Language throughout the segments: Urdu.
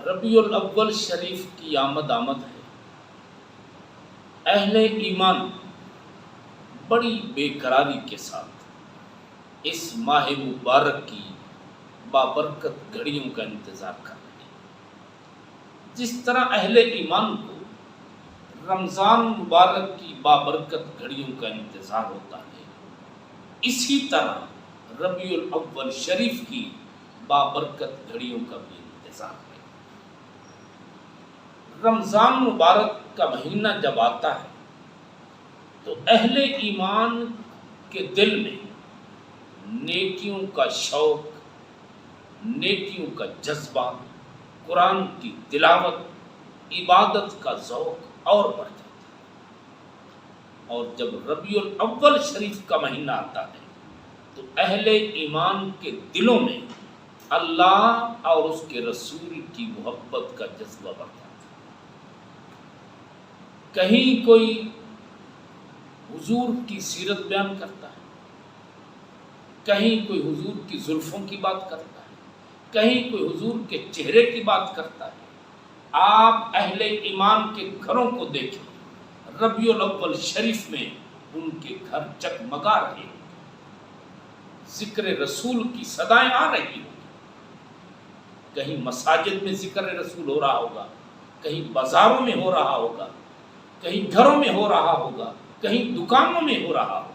ربیع الاول شریف کی آمد ہے۔ اہل ایمان بڑی بے قراری کے ساتھ اس ماہ مبارک کی بابرکت گھڑیوں کا انتظار کر رہے ہیں۔ جس طرح اہل ایمان کو رمضان مبارک کی بابرکت گھڑیوں کا انتظار ہوتا ہے، اسی طرح ربیع الاول شریف کی بابرکت گھڑیوں کا بھی انتظار ہے۔ رمضان مبارک کا مہینہ جب آتا ہے تو اہل ایمان کے دل میں نیکیوں کا شوق، نیکیوں کا جذبہ، قرآن کی تلاوت، عبادت کا ذوق اور بڑھ جاتا ہے۔ اور جب ربیع الاول شریف کا مہینہ آتا ہے تو اہل ایمان کے دلوں میں اللہ اور اس کے رسول کی محبت کا جذبہ بڑھ جاتا ہے۔ کہیں کوئی حضور کی سیرت بیان کرتا ہے، کہیں کوئی حضور کی زلفوں کی بات کرتا ہے، کہیں کوئی حضور کے چہرے کی بات کرتا ہے۔ آپ اہل ایمان کے گھروں کو دیکھیں، ربیع الاول شریف میں ان کے گھر چکمگا رہے ہیں، ذکر رسول کی صدائیں آ رہی ہوں، کہیں مساجد میں ذکر رسول ہو رہا ہوگا، کہیں بازاروں میں ہو رہا ہوگا، کہیں گھروں میں ہو رہا ہوگا، کہیں دکانوں میں ہو رہا ہوگا۔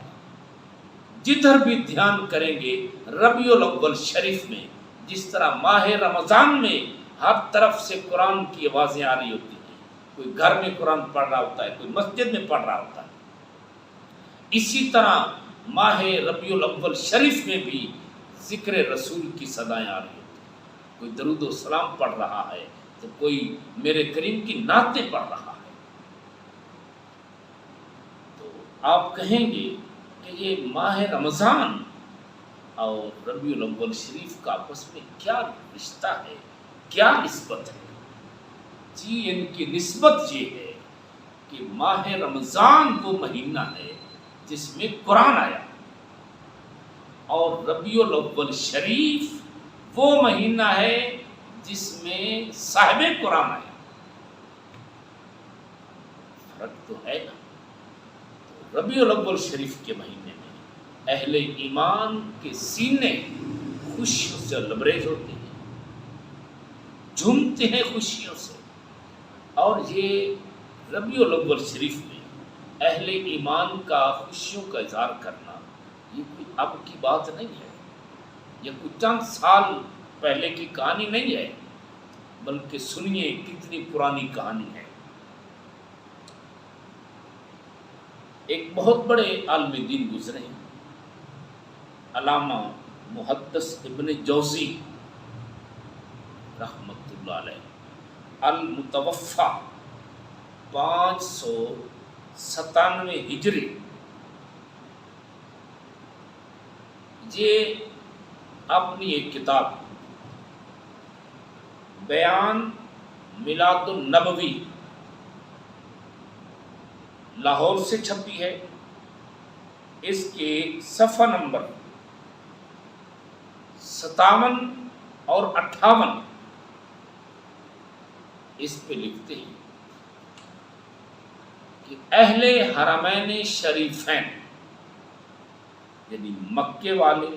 جدھر بھی دھیان کریں گے ربیع الاول شریف میں، جس طرح ماہ رمضان میں ہر طرف سے قرآن کی آوازیں آ رہی ہوتی ہیں، کوئی گھر میں قرآن پڑھ رہا ہوتا ہے، کوئی مسجد میں پڑھ رہا ہوتا ہے، اسی طرح ماہ ربیع الاول شریف میں بھی ذکر رسول کی صدائیں آ رہی ہوتی ہیں۔ کوئی درود و سلام پڑھ رہا ہے تو کوئی میرے کریم کی نعتیں پڑھ رہا ہے۔ تو آپ کہیں گے کہ یہ ماہ رمضان اور ربیع الاول شریف کا آپس میں کیا رشتہ ہے، کیا نسبت ہے؟ جی ان کی نسبت یہ ہے کہ ماہ رمضان وہ مہینہ ہے جس میں قرآن آیا، اور ربیع الاول شریف وہ مہینہ ہے جس میں صاحب قرآن آیا۔ فرق تو ہے نا۔ ربیع الاول شریف کے مہینے میں اہل ایمان کے سینے خوشیوں سے لبریز ہوتے ہیں، جھومتے ہیں خوشیوں سے۔ اور یہ ربیع الاول شریف میں اہل ایمان کا خوشیوں کا اظہار کرنا یہ کوئی اب کی بات نہیں ہے، یہ کچھ چند سال پہلے کی کہانی نہیں ہے، بلکہ سنیے کتنی پرانی کہانی ہے۔ ایک بہت بڑے عالم دین گزرے ہیں، علامہ محدث ابن جوزی رحمۃ اللہ علیہ، المتوفی 597 ہجری۔ یہ اپنی ایک کتاب بیان میلاد النبوی لاہور سے چھپی ہے۔ اس کے صفحہ نمبر 57 اور 58 اس پہ لکھتے ہیں کہ اہل حرمین شریفین یعنی مکے والے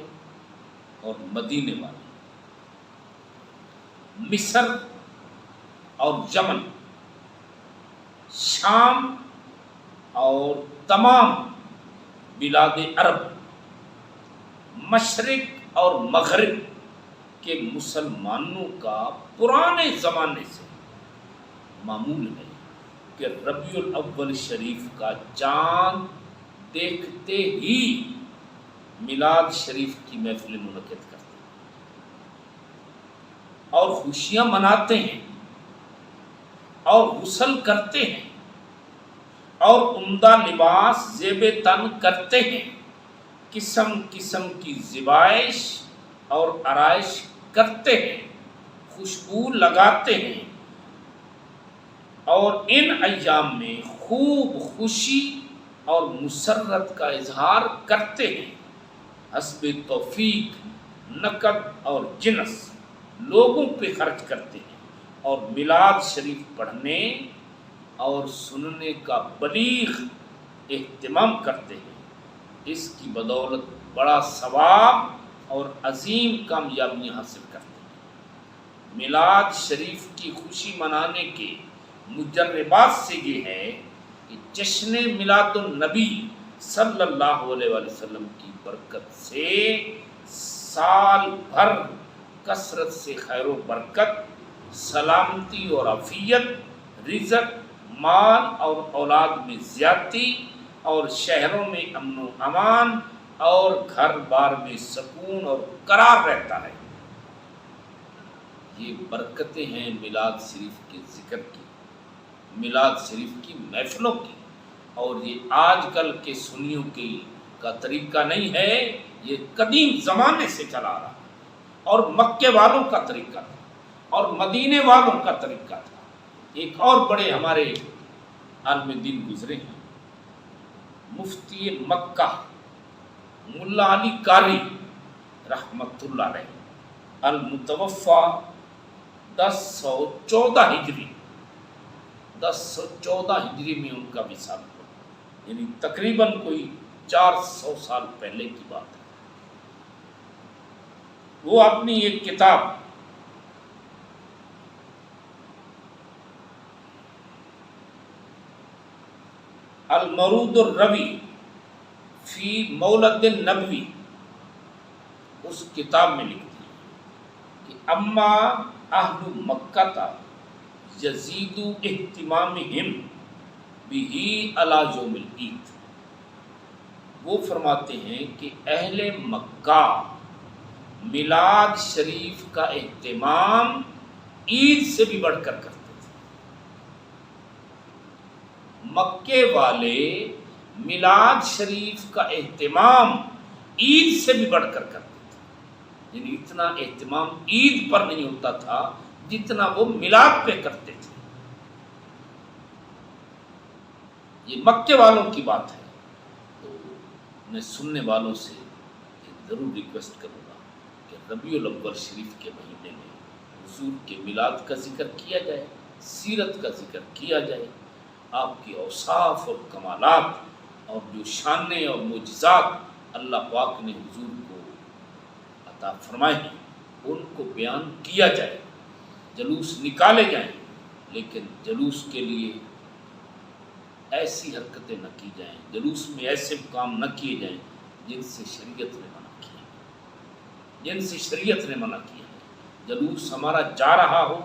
اور مدینے والے، مصر اور یمن، شام اور تمام بلاد عرب، مشرق اور مغرب کے مسلمانوں کا پرانے زمانے سے معمول ہے کہ ربیع الاول شریف کا چاند دیکھتے ہی میلاد شریف کی محفل منعقد کرتے ہیں اور خوشیاں مناتے ہیں اور غسل کرتے ہیں اور عمدہ لباس زیب تن کرتے ہیں، قسم قسم کی ذبائش اور آرائش کرتے ہیں، خوشبو لگاتے ہیں، اور ان ایام میں خوب خوشی اور مسرت کا اظہار کرتے ہیں، حسب توفیق نقد اور جنس لوگوں پہ خرچ کرتے ہیں اور میلاد شریف پڑھنے اور سننے کا بلیغ اہتمام کرتے ہیں، اس کی بدولت بڑا ثواب اور عظیم کامیابیاں حاصل کرتے ہیں۔ میلاد شریف کی خوشی منانے کے مجربات سے یہ ہے کہ جشن میلاد النبی صلی اللہ علیہ وآلہ وسلم کی برکت سے سال بھر کثرت سے خیر و برکت، سلامتی اور عافیت، رزق، مال اور اولاد میں زیادتی، اور شہروں میں امن و امان اور گھر بار میں سکون اور قرار رہتا ہے۔ یہ برکتیں ہیں میلاد شریف کے ذکر کی، میلاد شریف کی محفلوں کی، اور یہ آج کل کے سنیوں کا طریقہ نہیں ہے، یہ قدیم زمانے سے چلا رہا اور مکے والوں کا طریقہ تھا اور مدینے والوں کا طریقہ تھا۔ ایک اور بڑے ہمارے عالم دین گزرے ہیں، مفتی مکہ ملا علی قاری رحمۃ اللہ علیہ، المتوفی 1014 ہجری، 1014 ہجری میں ان کا وصال ہوا، یعنی تقریباً کوئی 400 سال پہلے کی بات ہے۔ وہ اپنی ایک کتاب المورود الروی فی مولد النبوی، اس کتاب میں لکھتے ہیں کہ اما اہل مکہ یزید اہتمامہم بہ علی یوم العید، وہ فرماتے ہیں کہ اہل مکہ میلاد شریف کا اہتمام عید سے بھی بڑھ کر کرتے تھے۔ مکے والے میلاد شریف کا اہتمام عید سے بھی بڑھ کر کرتے تھے، یعنی اتنا اہتمام عید پر نہیں ہوتا تھا جتنا وہ میلاد پہ کرتے تھے۔ یہ مکے والوں کی بات ہے، تو میں سننے والوں سے ضرور ریکویسٹ کروں گا کہ ربیع الاول شریف کے مہینے میں حضور کے میلاد کا ذکر کیا جائے، سیرت کا ذکر کیا جائے، آپ کے اوصاف اور کمالات اور جو شانیں اور معجزات اللہ پاک نے حضور کو عطا فرمائے ہیں ان کو بیان کیا جائے، جلوس نکالے جائیں، لیکن جلوس کے لیے ایسی حرکتیں نہ کی جائیں، جلوس میں ایسے کام نہ کیے جائیں جن سے شریعت نے منع کیا ہے، جن سے شریعت نے منع کیا ہے۔ جلوس ہمارا جا رہا ہو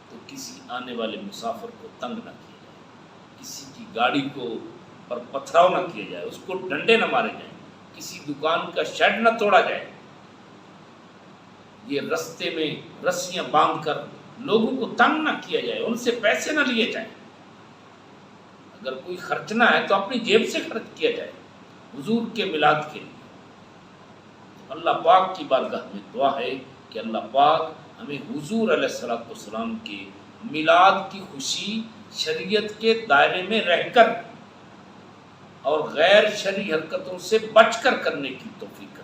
تو کسی آنے والے مسافر کو تنگ نہ کیا جائے، کسی کی گاڑی کو پر پتھراؤ نہ کیا جائے، اس کو ڈنڈے نہ مارے جائیں، کسی دکان کا شیڈ نہ توڑا جائے، یہ رستے میں رسیاں باندھ کر لوگوں کو تنگ نہ کیا جائے، ان سے پیسے نہ لیے جائیں۔ اگر کوئی خرچنا ہے تو اپنی جیب سے خرچ کیا جائے حضور کے میلاد کے لیے۔ اللہ پاک کی بارگاہ میں دعا ہے کہ اللہ پاک ہمیں حضور علیہ الصلوۃ والسلام کے میلاد کی خوشی شریعت کے دائرے میں رہ کر اور غیر شرعی حرکتوں سے بچ کر کرنے کی توفیق